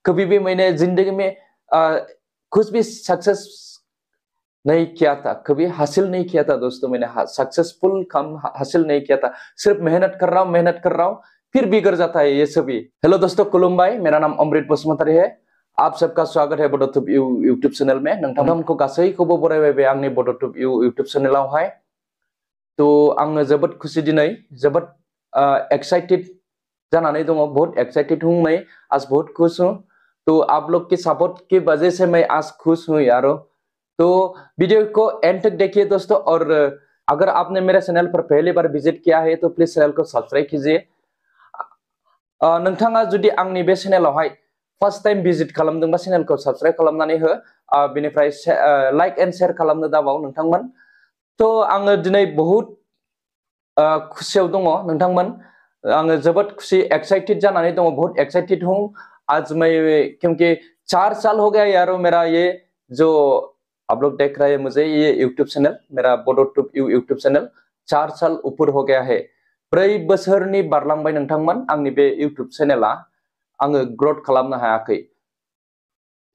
कभी भी मैंने जिंदगी में कुछ भी सक्सेस नहीं किया था, कभी हासिल नहीं किया था दोस्तों। मैंने सक्सेसफुल काम हासिल नहीं किया था। सिर्फ मेहनत कर रहा हूँ, फिर बिगड़ जाता है ये सभी। हेलो दोस्तों, खुलुमबाय, मेरा नाम अमृत बसुमतारी है। आप सबका स्वागत है बड'टुब यूट्यूब चैनल में। नोंथांमोनखौ गासैखौबो बरायबाय आंनि बड'टुब यूट्यूब चैनलावहाय। तो आङो जोबोद खुसि दिनै, जोबोद एक्साइटेड जानानै दङ, बहुत एक्साइटेड हूं मैं, आज बहुत खुश हूं। तो आप लोग के सपोर्ट की वजह से मैं आज खुश हूं यारो। तो वीडियो को एंड तक देखिए दोस्तों, और अगर आपने मेरे चैनल पर पहली बार विजिट किया है तो प्लीज चैनल को सब्सक्राइब कीजिए। नोंथाङा जुदि आंनि बे चैनलावहाय फर्स्ट टाइम विजिट खालामदोंबा चैनलखौ सब्सक्राइब खालामनानै हो, बेनिफ्राय लाइक एंड शेयर खालामनो दाबाव नोंथांमोन। तो आङो दिनै बहुत खुशियाव दङ नोंथांमोन, आङो जोबोद खुशी एक्साइटेड जानानै दङ, बहुत एक्साइटेड हूं आज मैं, क्योंकि 4 साल हो गया यारो मेरा ये जो आप लोग देख रहे हैं मुझे, ये यूट्यूब चैनल, मेरा बड'टुब यूट्यूब चैनल 4 साल ऊपर हो गया है। 4 बोसोरनि बारलांबाय नोंथांमोन आंनि बे यूट्यूब चैनला, आङो ग्रोथ खालामनो हायाखै।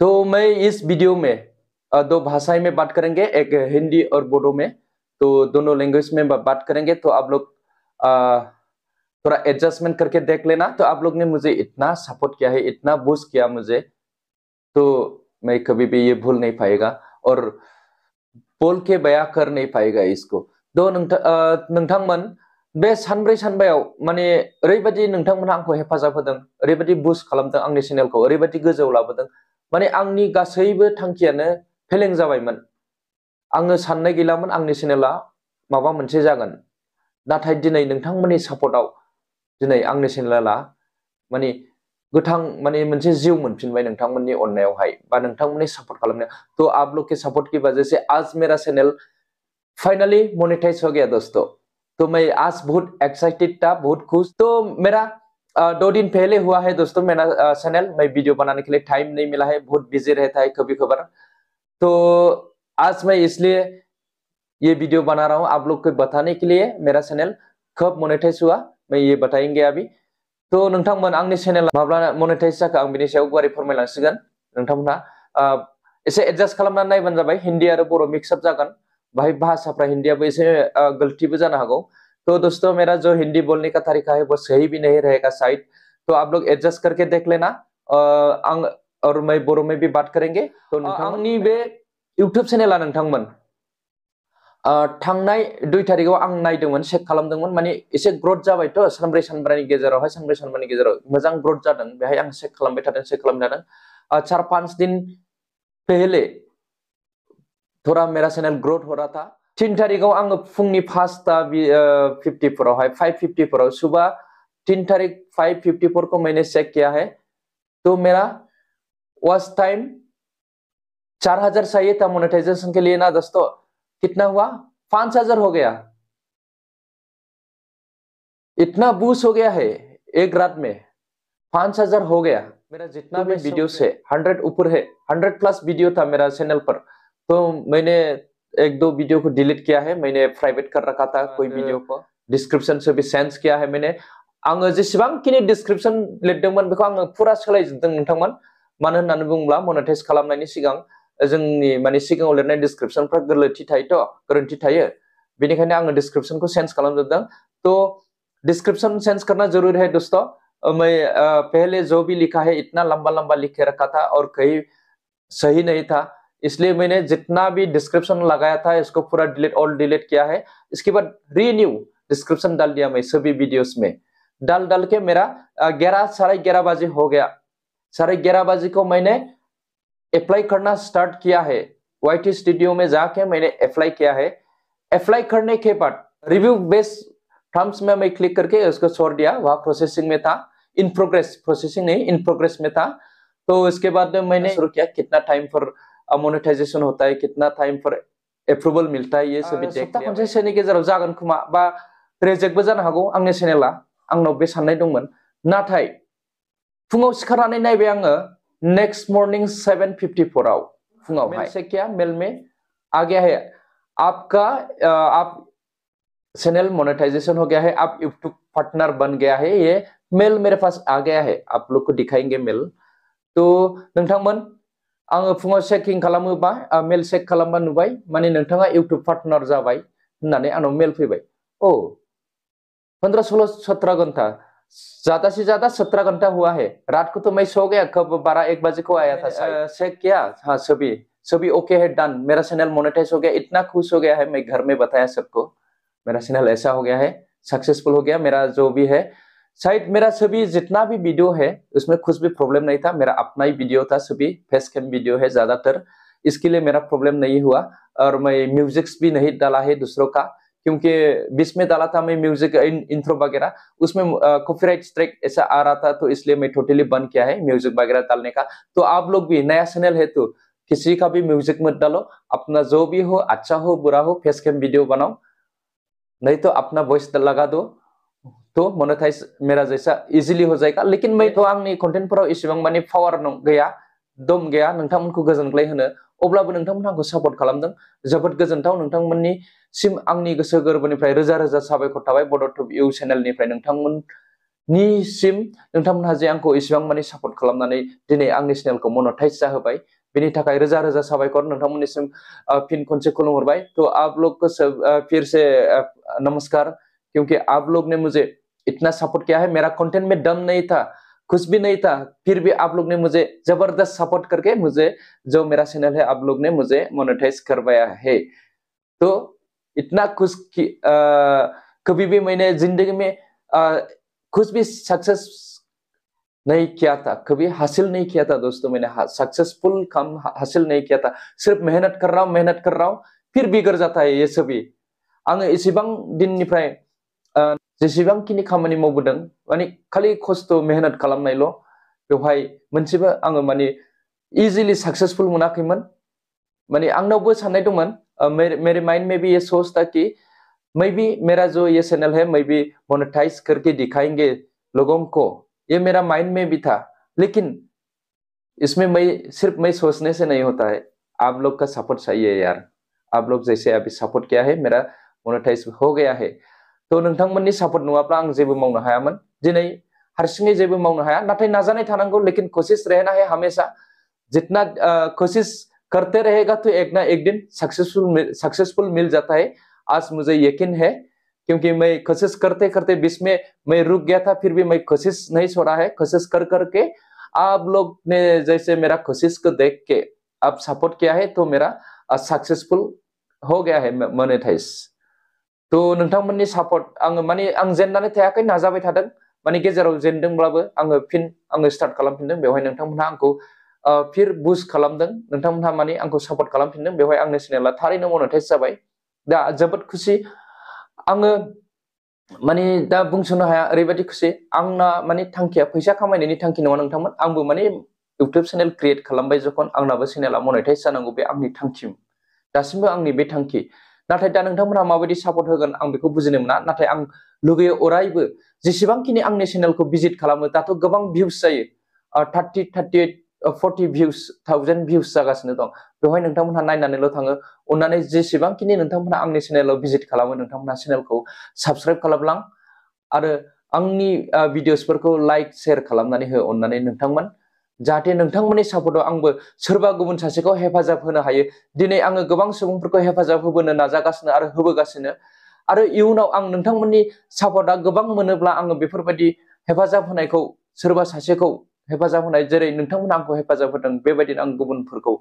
तो मैं इस वीडियो में दो भाषाएं में बात करेंगे, एक हिंदी और बोडो में। तो दोनों लैंग्वेज में बात करेंगे, तो आप लोग थोड़ा एडजस्टमेंट करके देख लेना। तो आप लोग ने मुझे इतना सपोर्ट किया है, इतना बूस्ट किया मुझे, तो मैं कभी भी ये भूल नहीं पाएगा और बोल के बयां कर नहीं पाएगा इसको। तो नोंथांमोन बे सानब्रै सानबायाव माने ओरैबायदि नोंथांमोनहा आंखौ हेफाजाब होदों, ओरैबायदि बुस्ट खालामदों आंनि चेनेलखौ, ओरैबायदि गोजौआव लाबोदों, माने आंनि गासैबो थांखियानो फेलें जाबायमोन। आङो साननाय गैलामोन आंनि चेनेला माबा मोनसे जागोन, नाथाय दिनै नोंथांमोननि सपोर्टआव दिनै आंनि चेनेला माने गोथां माने मोनसे जिउ मोनफिनबाय नोंथांमोननि अननायावहाय, बा नोंथांमोननि सपोर्ट खालामनायाव। तो आप लोग के सपोर्ट की वजह से आज मेरा चैनल फाइनली मोनेटाइज हो गया दोस्तों। तो मैं आज बहुत एक्साइटेड था, बहुत खुश। तो मेरा 2 दिन पहले हुआ है दोस्तों मेरा चैनल, मैं वीडियो बनाने के लिए टाइम नहीं मिला है, बहुत बिजी रहता है कभी कभार। तो आज मैं इसलिए ये वीडियो बना रहा हूँ आप लोग को बताने के लिए मेरा चैनल कब मोनेटाइज हुआ, मैं ये बताएंगे अभी। तो नोंथांमोन आंनि चैनेला माब्ला मोनेटाइज जाखो आं बिनि सायाव गुवारै फोरमायलांसिगोन। नोंथांमोनहा एसे एडजास्ट खालामनानै नायबानो जाबाय, हिंदी आरो बर' मिक्सअप जागोन, भाई भाषाफ्रा हिंदीयाबो एसे गलतीबो जानो हागौ। तो दोस्तों मेरा जो हिंदी बोलने का तरीका है वो सही भी नहीं रहेगा शायद, तो आप लोग एडजस्ट करके देख लेना। और मैं बोरो में भी बात करेंगे। तो आंनि बे यूट्यूब चैनेला नोंथांमोन थांनाय 2 तारिखआव आं नायदोंमोन, चेक खालामदोंमोन, माने एसे ग्रोथ जाबायथ' सानब्रै सानबानि गेजेराव मोजां ग्रोथ जादों। बेहाय आं चेक खालामबाय थादों, 4-5 दिन पहले थोड़ा मेरा चैनल ग्रोथ हो रहा था। 3 तारीखों आंग फुंगनी 5:50 सुबह 3 तारीख 5:54 को मैंने चेक किया है, तो मेरा वॉच टाइम 4000 चाहिए था मोनेटाइजेशन के लिए ना दोस्तों। कितना हुआ? 5000 हो गया। इतना बूस्ट हो गया है एक रात में, 5000 हो गया। मेरा जितना भी वीडियो है 100 ऊपर है, 100 प्लस वीडियो था मेरा चैनल पर। तो मैंने 1-2 वीडियो को डिलीट किया है, मैंने प्राइवेट कर रखा था कोई वीडियो को, डिस्क्रिप्शन से भी सेंस किया है मैंने। आङो जेसेबांखिनि डिस्क्रिप्शन लिरदोंमोन बेखौ आङो पुरा सोलायजोबदों नोंथांमोन। मानो होननानै बुङोब्ला मोनेटाइज खालामनायनि सिगां जोंनि माने सिगाङाव लिरनाय डिस्क्रिप्शनफ्रा गोरोन्थि थायो, बेनिखायनो आङो डिस्क्रिप्शनखौ चेंज खालामजोबदों। तो डिस्क्रिप्शन चेंज करना जरूरी है दोस्तों। मैं पहले जो भी लिखा है इतना लंबा लंबा लिख के रखा था और कहीं सही नहीं था, इसलिए मैंने जितना भी डिस्क्रिप्शन लगाया था इसको पूरा डिलीट किया है। इसके बाद रीन्यू डिस्क्रिप्शन डाल दिया मैं सभी वीडियोस में, डाल के मेरा 11-11:30 बजे हो गया। 11:30 बजे को मैंने अप्लाई करना स्टार्ट किया है, YT स्टूडियो में जाके मैंने अप्लाई किया है। अप्लाई करने के बाद रिव्यू बेस टर्म्स में मैं क्लिक करके उसको छोड़ दिया, वहां प्रोसेसिंग में था, इन प्रोग्रेस, प्रोसेसिंग नहीं इन प्रोग्रेस में था। तो इसके बाद में मैंने शुरू किया, कितना टाइम पर मोनेटाइजेशन होता है, कितना टाइम पर अप्रूवल मिलता है, ये सभी देख लिया। खनसेनि गेजेराव जागोन खोमा बा रिजेक्टबो जानो हागौ आंनि चेनेला, आंनाव बे साननाय दंमोन। नाथाय फुङाव सिखारनानै नायबाय आङो, नेक्स्ट मॉर्निंग 7:54 आव फुङावहाय मेल से क्या मेल में आ गया है आपका आप चैनल मोनेटाइजेशन हो गया है, आप यूट्यूब पार्टनर बन गया है, ये मेल मेरे पास आ गया है, आप लोग को दिखाएंगे मेल। तो नोंथांमोन आङो फुङाव चेकिं खालामोबा मेल चेक खालामबा नुबाय माने नोंथाङा इउट्यूब पार्टनार जाबाय होननानै आंनाव मेल फैबाय। ओ 15-16-17 घंटा, ज्यादा से ज्यादा 17 घंटा हुआ है। रात को तो मैं सो गया, कब 12-1 बजे को आया था शायद। चेक किया, हाँ सभी ओके है, डन, मेरा चैनल मोनेटाइज हो गया। इतना खुश हो गया है, मैं घर में बताया सबको मेरा चैनल ऐसा हो गया है, सक्सेसफुल हो गया मेरा जो भी है। शायद मेरा सभी जितना भी वीडियो है उसमें कुछ भी प्रॉब्लम नहीं था, मेरा अपना ही वीडियो था, सभी फेस कैम वीडियो है ज्यादातर, इसके लिए मेरा प्रॉब्लम नहीं हुआ। और मैं म्यूजिक्स भी नहीं डाला है दूसरों का, क्योंकि बीच में डाला था मैं म्यूजिक इंट्रो वगैरह, उसमें कॉपीराइट स्ट्राइक ऐसा आ रहा था, तो इसलिए मैं टोटली बंद किया है म्यूजिक वगैरह डालने का। तो आप लोग भी नया चैनल है तो किसी का भी म्यूजिक मत डालो, अपना जो भी हो, अच्छा हो बुरा हो, फेस कैम वीडियो बनाओ, नहीं तो अपना वॉइस लगा दो, तो मोनेटाइज मेरा जैसा इजिली हो जाएगा। लेकिन मैं तो आंनि कन्टेन्टफोराव इसेबां माने पावार गैया, दम गैया नोंथांमोनखौ गोजोनग्लाय होनो, अब्लाबो नोंथांमोनहा आंखौ सापर्ट खालामदों, जोबोद गोजोनथाव। नोंथांमोननिसिम आंनि गोसो गोरबोनिफ्राय रोजा रोजा साबायखर थाबाय। बड' टुब इउ चेनेलनिफ्राय नोंथांमोननिसिम, नोंथांमोनहा जे आंखौ इसेबां माने सापर्ट खालामनानै दिनै आंनि चेनेलखौ मोनेटाइज जाहोबाय, बेनि थाखाय रोजा रोजा साबायखर नोंथांमोननिसिम फिन खनसे खुलुमहरबाय। तो आप लोग को फिर से नमस्कार, क्योंकि आप लोग ने मुझे इतना सपोर्ट किया है। मेरा कंटेंट में दम नहीं था, कुछ भी नहीं था, फिर भी आप लोग ने मुझे जबरदस्त सपोर्ट करके मुझे, जो मेरा चैनल है, आप लोग ने मुझे मोनेटाइज करवाया है। तो इतना खुश कि कभी भी मैंने जिंदगी में कुछ भी सक्सेस नहीं किया था, कभी हासिल नहीं किया था दोस्तों, मैंने सक्सेसफुल काम हासिल नहीं किया था। सिर्फ मेहनत कर रहा हूँ, फिर बिगड़ जाता है ये सभी। आङो इसेबां दिननिफ्राय जेसेबांखिनि खामानि मावबोदों, माने खालि खस्थ' मेहनत खालामनायल', बेवहाय मोनसेबो आङो माने इजिली सक्सेसफुल मोनाखैमोन। माने आंनावबो साननाय दंमोन, मेरे माइंड में भी ये सोच था कि मे बी मेरा जो ये चैनल है, मे बी मोनेटाइज करके दिखाएंगे लोगों को, ये मेरा माइंड में भी था। लेकिन इसमें मैं सोचने से नहीं होता है, आप लोग का सपोर्ट चाहिए यार। आप लोग जैसे अभी सपोर्ट किया है, मेरा मोनेटाइज हो गया है। तो नोंथांमोननि सपोर्ट नङाब्ला आं जेबो मावनो हायामोन, दिनै हारसिङै जेबो मावनो हाया, नाथाय नाजानाय थानांगौ, लेकिन कोशिश रहना है हमेशा। जितना कोशिश करते रहेगा तो एक ना एक दिन सक्सेसफुल मिल जाता है। आज मुझे यकीन है, क्योंकि मैं कोशिश करते करते बीच में मैं रुक गया था, फिर भी मैं कोशिश नहीं छोड़ा है। कोशिश कर करके आप लोग ने जैसे मेरा कोशिश को देख के आप सपोर्ट किया है, तो मेरा सक्सेसफुल हो गया है मोनेटाइज। तो नोंथांमोननि सपोर्ट आङो माने आं जेननानै थायाखै, नाजाबाय थादों। माने गेजेराव जेनदोंब्लाबो आङो स्टार्ट खालामफिनदों, बेवहाय नोंथांमोनहा आंखौ फिर बुस्ट खालामदों, नोंथांमोनहा माने आंखौ सपोर्ट खालामफिनदों, बेवहाय आंनि चेनेला थारैनो मोनेटाइज जाबाय। दा जोबोद खुसि आङो, माने दा बुंस'नो हाया, ओरैबायदि खुसि। आंना माने थांखिया फैसा खामायनायनि थांखि नङा नोंथांमोन। आंबो माने इउट्यूब चेनेल क्रिएट खालामबाय जखन, आंनाबो चेनेला मोनेटाइज जानांगौ, बे आंनि थांखि, दासिमबो आंनि बे थांखि। नाथाय दा नोंथांमोनहा माबायदि सपोर्ट होगोन आं बेखौ बुजिनो मोना, नाथाय आं लुगैयो अरायबो जेसेबांखिनि आंनि चेनेलखौ भिजिट खालामो, दाथ' गोबां भिउस जायो, 30, 38, 40 भिउस, 1000 भिउस जागासिनो दं। बेवहाय नोंथांमोनहा नायनानैल' थाङो, अन्नानै जेसेबांखिनि नोंथांमोनहा आंनि चेनेलाव भिजिट खालामो, नोंथांमोनहा चेनेलखौ साबस्क्राइब खालामलां, आरो आंनि भिडिअसफोरखौ लाइक शेयार खालामनानै हो अन्नानै नोंथांमोन, जाहाथे नोंथांमोननि सपोर्टआव आंबो सोरबा गुबुन सासेखौ हेफाजाब होनो हायो। दिनै आङो गोबां सुबुंफोरखौ हेफाजाब होबोनो नाजागासिनो आरो होबोगासिनो, आरो इयुनाव आं नोंथांमोननि सपोर्टआ गोबां मोनोब्ला आङो बेफोरबायदि हेफाजाब होनायखौ, सोरबा सासेखौ हेफाजाब होनाय, जेरै नोंथांमोना आंखौ हेफाजाब होदों, बेबायदिनो आं गुबुनफोरखौ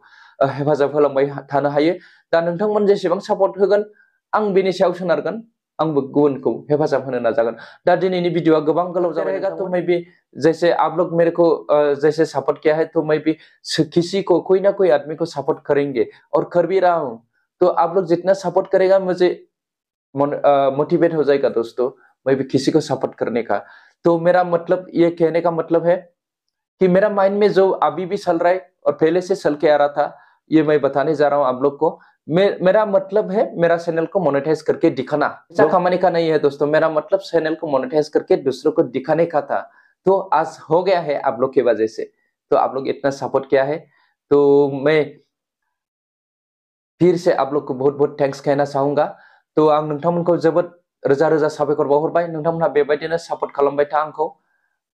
हेफाजाब होलांबाय थानो हायो। दा नोंथांमोन जेसेबां सपोर्ट होगोन, आं बेनि सायाव सोनारगोन, आंबो गुबुनखौ हेफाजाब होनो नाजागोन। दा दिनैनि भिडिअआ गोबां गोलाव जाबाय, तो मे बी जैसे आप लोग मेरे को जैसे सपोर्ट किया है, तो मैं भी किसी को, कोई ना कोई आदमी को सपोर्ट करेंगे, और कर भी रहा हूँ। तो आप लोग जितना सपोर्ट करेगा, मुझे मोटिवेट हो जाएगा दोस्तों, मैं भी किसी को सपोर्ट करने का। तो मेरा मतलब, ये कहने का मतलब है कि मेरा माइंड में जो अभी भी चल रहा है और पहले से चल के आ रहा था, ये मैं बताने जा रहा हूँ आप लोग को। मेरा मतलब है मेरा चैनल को मोनेटाइज करके दिखाना, ऐसा कमाने का नहीं है दोस्तों। मेरा मतलब चैनल को मोनेटाइज करके दूसरों को दिखाने का था, तो आज हो गया है आप लोग की वजह से। तो आप लोग इतना सपोर्ट किया है, तो मैं फिर से आप लोग को बहुत बहुत थैंक्स कहना चाहूंगा। तो आं नोंथांमोनखौ जोबोद रोजा रोजा साबायखर बावहरबाय, नोंथांमोनहा बेबायदिनो सपोर्ट खालामबाय था आंखौ।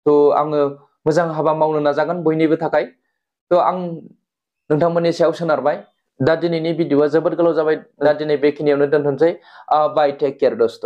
तो आङो मोजां हाबा मावनो नाजागोन बयनिबो थाखाय। तो आं नोंथांमोननि सायाव सोनारबाय दा दिनैनि भिडिअआ जोबोद गोलाव जाबाय दा दिनै बेखिनियावनो दोनथ'नोसै बाय टेक केयार दोस्त